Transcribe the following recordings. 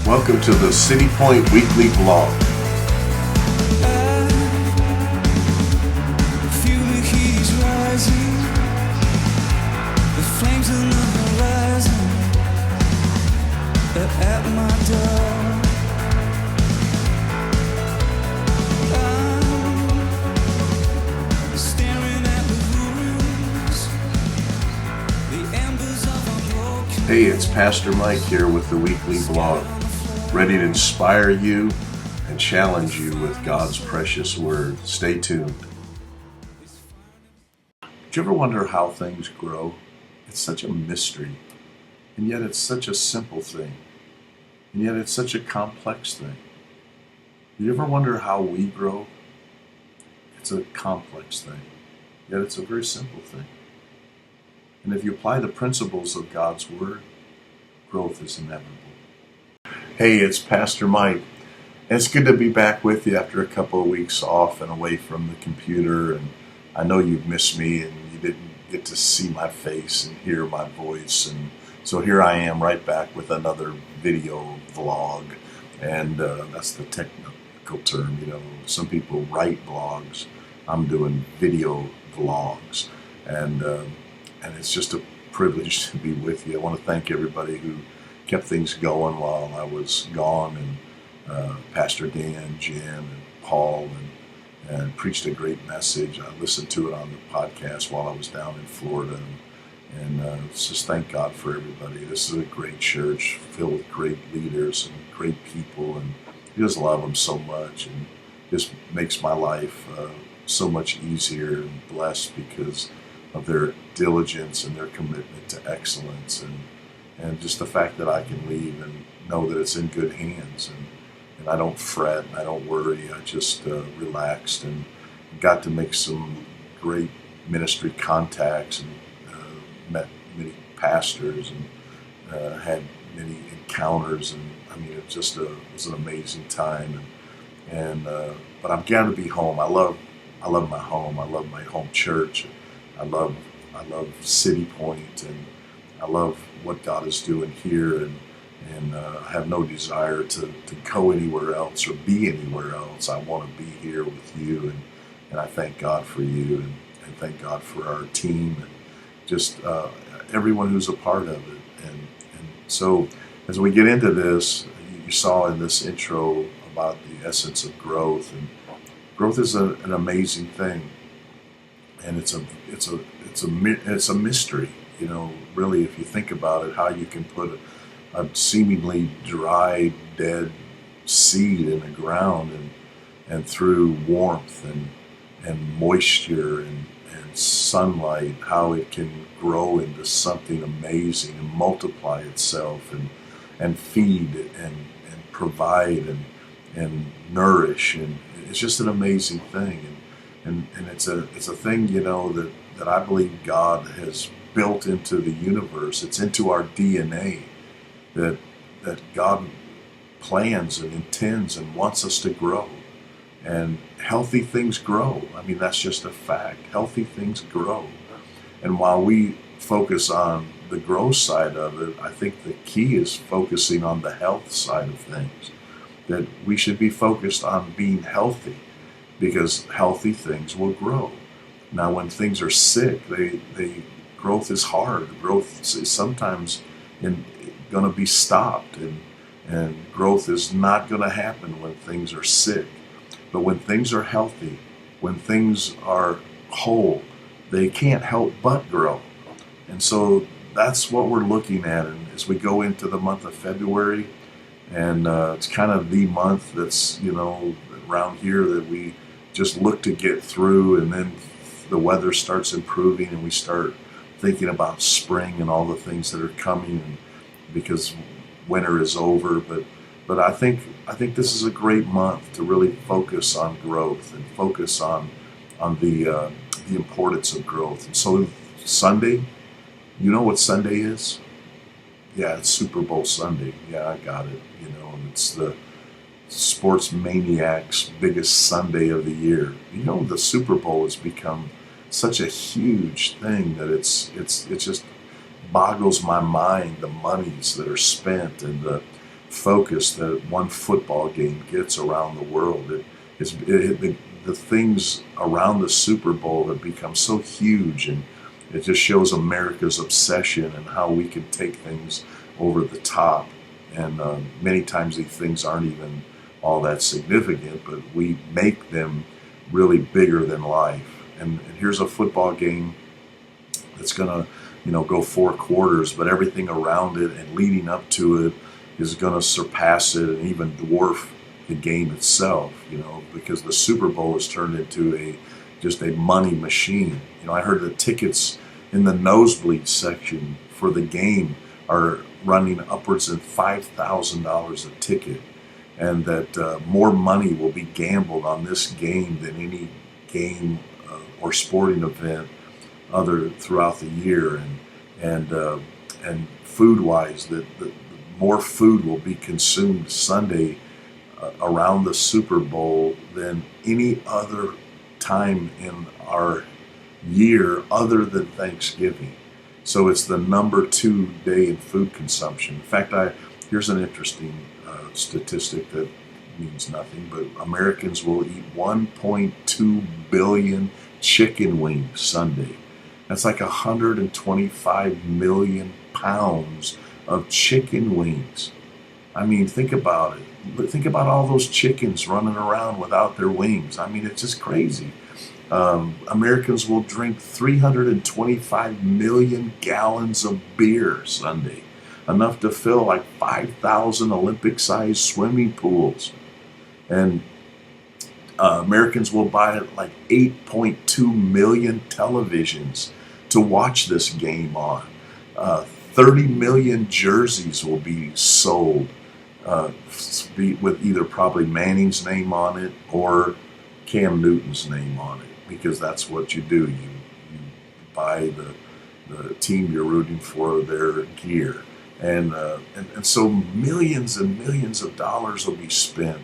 Welcome to the City Point Weekly Vlog. Feel the heat is rising, the flames on the horizon, they're at my door. I'm staring at the ruins, the embers of a broken. Hey, it's Pastor Mike here with the Weekly Vlog, ready to inspire you and challenge you with God's precious Word. Stay tuned. Do you ever wonder how things grow? It's such a mystery, and yet it's such a simple thing, and yet it's such a complex thing. Do you ever wonder how we grow? It's a complex thing, yet it's a very simple thing. And if you apply the principles of God's Word, growth is inevitable. Hey, it's Pastor Mike. And it's good to be back with you after a couple of weeks off and away from the computer. And I know you've missed me and you didn't get to see my face and hear my voice. And so here I am right back with another video vlog. And that's the technical term. You know, some people write blogs. I'm doing video vlogs. And it's just a privilege to be with you. I want to thank everybody who kept things going while I was gone, and Pastor Dan, Jim, and Paul, and preached a great message. I listened to it on the podcast while I was down in Florida, and just thank God for everybody. This is a great church filled with great leaders and great people, and I just love them so much, and just makes my life so much easier and blessed because of their diligence and their commitment to excellence, and just the fact that I can leave and know that it's in good hands, and I don't fret and I don't worry. I just relaxed and got to make some great ministry contacts and met many pastors and had many encounters, and I mean it was an amazing time, but I'm glad to be home. I love my home. I love my home church. I love City Point, and I love what God is doing here, and I have no desire to go anywhere else or be anywhere else. I want to be here with you, and I thank God for you, and thank God for our team, and just everyone who's a part of it. And so as we get into this, you saw in this intro about the essence of growth, and growth is an amazing thing. And it's a mystery, you know, really, if you think about it, how you can put a seemingly dry, dead seed in the ground, and through warmth and moisture and sunlight, how it can grow into something amazing and multiply itself and feed and provide and nourish, and it's just an amazing thing. And it's a thing, you know, that I believe God has built into the universe. It's into our DNA that God plans and intends and wants us to grow. And healthy things grow. I mean, that's just a fact. Healthy things grow. And while we focus on the growth side of it, I think the key is focusing on the health side of things. That we should be focused on being healthy, because healthy things will grow. Now, when things are sick, growth is hard. Growth is sometimes going to be stopped, and growth is not going to happen when things are sick. But when things are healthy, when things are whole, they can't help but grow. And so that's what we're looking at, and as we go into the month of February, and it's kind of the month that's, you know, around here that we just look to get through, and then the weather starts improving and we start thinking about spring and all the things that are coming, and because winter is over. But I think this is a great month to really focus on growth and focus on the importance of growth. And so Sunday, you know what Sunday is? Yeah, it's Super Bowl Sunday. Yeah, I got it. You know, and it's the sports maniac's biggest Sunday of the year. You know, the Super Bowl has become such a huge thing that it just boggles my mind, the monies that are spent and the focus that one football game gets around the world. The things around the Super Bowl have become so huge, and it just shows America's obsession and how we can take things over the top. And many times these things aren't even all that significant, but we make them really bigger than life. And here's a football game that's going to, go 4 quarters, but everything around it and leading up to it is going to surpass it and even dwarf the game itself, because the Super Bowl has turned into just a money machine. I heard the tickets in the nosebleed section for the game are running upwards of $5,000 a ticket, and that more money will be gambled on this game than any game or sporting event other throughout the year. And food-wise, that more food will be consumed Sunday around the Super Bowl than any other time in our year other than Thanksgiving. So it's the number 2 day in food consumption. In fact, here's an interesting statistic that means nothing, but Americans will eat 1.2 billion chicken wings Sunday. That's like 125 million pounds of chicken wings. I mean, think about it. Think about all those chickens running around without their wings. I mean, it's just crazy. Americans will drink 325 million gallons of beer Sunday, enough to fill like 5,000 Olympic-sized swimming pools. And Americans will buy like 8.2 million televisions to watch this game on. 30 million jerseys will be sold with either probably Manning's name on it or Cam Newton's name on it, because that's what you do. You buy the team you're rooting for their gear. And so millions and millions of dollars will be spent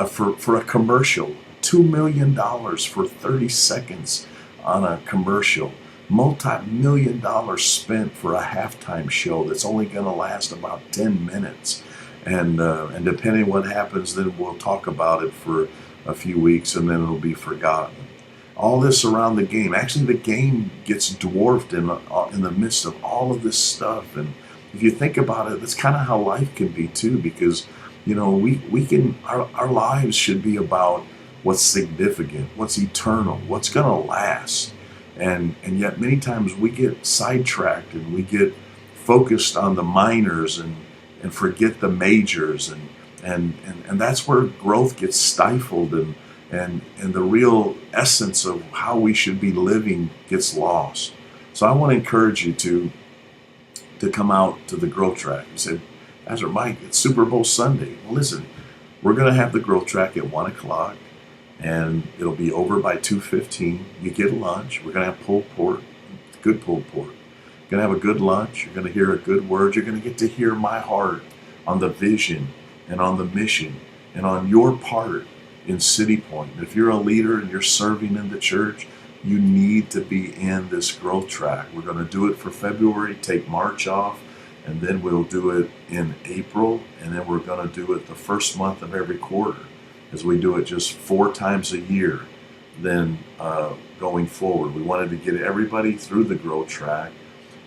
for a commercial. $2 million for 30 seconds on a commercial. Multi-million dollars spent for a halftime show that's only going to last about 10 minutes. And depending on what happens, then we'll talk about it for a few weeks and then it'll be forgotten. All this around the game. Actually, the game gets dwarfed in the midst of all of this stuff. And if you think about it, that's kind of how life can be too, because our lives should be about what's significant, what's eternal, what's going to last. And yet many times we get sidetracked and we get focused on the minors and forget the majors, and that's where growth gets stifled, and the real essence of how we should be living gets lost. So I want to encourage you to come out to the growth track. You said, Pastor Mike, it's Super Bowl Sunday. Well, listen, we're going to have the growth track at 1 o'clock, and it'll be over by 2:15. You get lunch. We're going to have pulled pork, good pulled pork. You're going to have a good lunch. You're going to hear a good word. You're going to get to hear my heart on the vision and on the mission and on your part in City Point. If you're a leader and you're serving in the church, you need to be in this growth track. We're going to do it for February, take March off, and then we'll do it in April, and then we're going to do it the first month of every quarter, as we do it just 4 times a year. Then going forward, we wanted to get everybody through the growth track,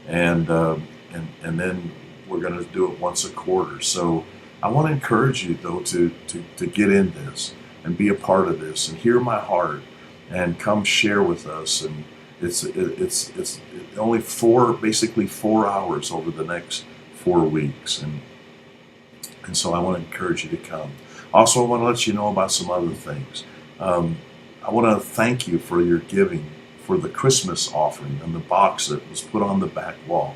and then we're going to do it once a quarter. So I want to encourage you, though, to get in this and be a part of this and hear my heart and come share with us. And it's only basically 4 hours over the next 4 weeks, and so I want to encourage you to come. Also, I want to let you know about some other things. I want to thank you for your giving for the Christmas offering and the box that was put on the back wall.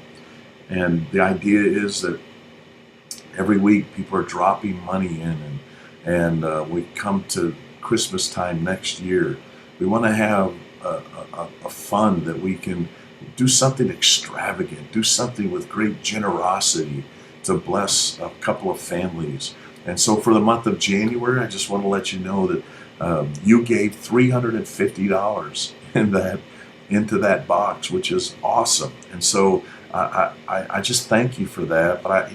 And the idea is that every week people are dropping money in, and we come to Christmas time next year. We want to have a fund that we can do something extravagant, do something with great generosity to bless a couple of families. And so for the month of January, I just want to let you know that you gave $350 into that box, which is awesome. And so I just thank you for that. But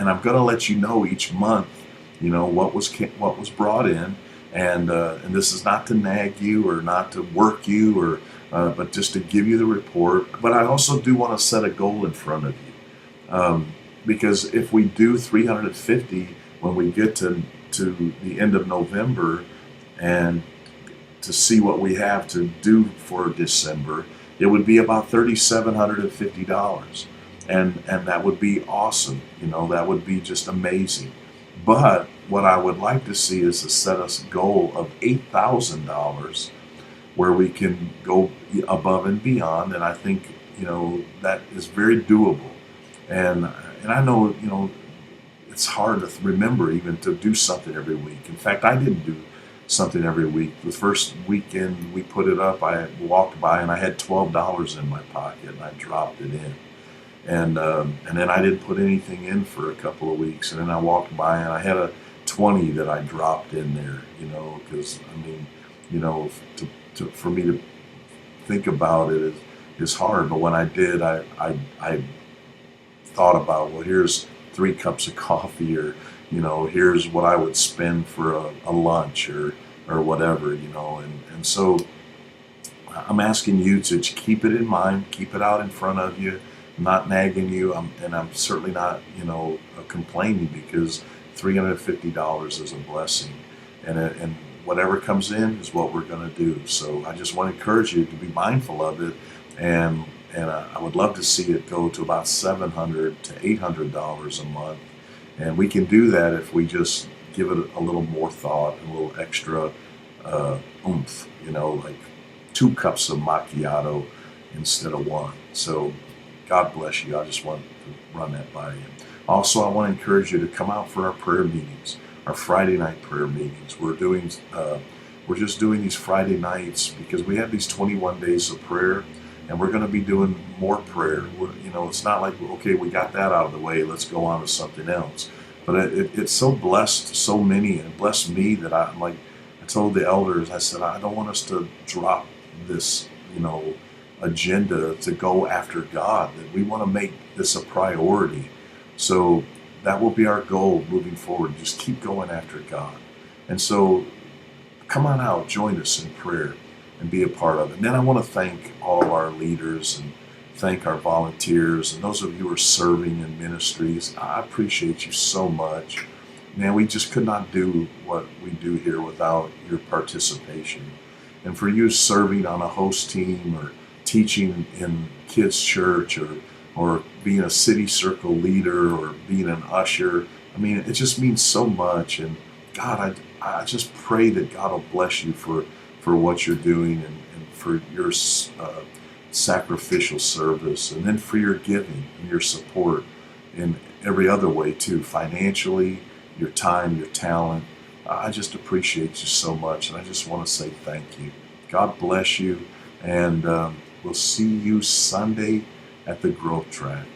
I'm going to let you know each month, what was brought in, and this is not to nag you or not to work you but just to give you the report. But I also do want to set a goal in front of you, because if we do 350 when we get to the end of November, and to see what we have to do for December, it would be about $3,750, and that would be awesome. That would be just amazing. But what I would like to see is to set us a goal of $8,000, where we can go above and beyond, and I think that is very doable. And I know it's hard to remember even to do something every week. In fact, I didn't do something every week. The first weekend we put it up, I walked by and I had $12 in my pocket, and I dropped it in. And then I didn't put anything in for a couple of weeks, and then I walked by and I had a 20 that I dropped in there. Because for me to think about it is hard. But when I did, I thought about, well, here's 3 cups of coffee, or here's what I would spend for a lunch or whatever, and so I'm asking you to keep it in mind, keep it out in front of you. I'm not nagging you, and I'm certainly not complaining, because $350 is a blessing, and whatever comes in is what we're going to do. So I just want to encourage you to be mindful of it, and I would love to see it go to about $700 to $800 a month. And we can do that if we just give it a little more thought, a little extra oomph, like 2 cups of macchiato instead of 1. So God bless you. I just want to run that by you. Also, I want to encourage you to come out for our prayer meetings, our Friday night prayer meetings. We're just doing these Friday nights because we have these 21 days of prayer, and we're going to be doing more prayer. It's not like, okay, we got that out of the way, let's go on to something else. But it's so blessed so many, and it blessed me that I told the elders, I said, I don't want us to drop this, agenda to go after God, that we want to make this a priority. So that will be our goal moving forward. Just keep going after God. And so come on out, join us in prayer and be a part of it. And then I want to thank all of our leaders and thank our volunteers and those of you who are serving in ministries. I appreciate you so much. Man, we just could not do what we do here without your participation. And for you serving on a host team, or teaching in kids' church, or being a city circle leader, or being an usher, it just means so much. And God, I just pray that God will bless you for what you're doing, and for your sacrificial service, and then for your giving and your support in every other way too, financially, your time, your talent. I just appreciate you so much, and I just want to say thank you. God bless you, and we'll see you Sunday at the Growth Track.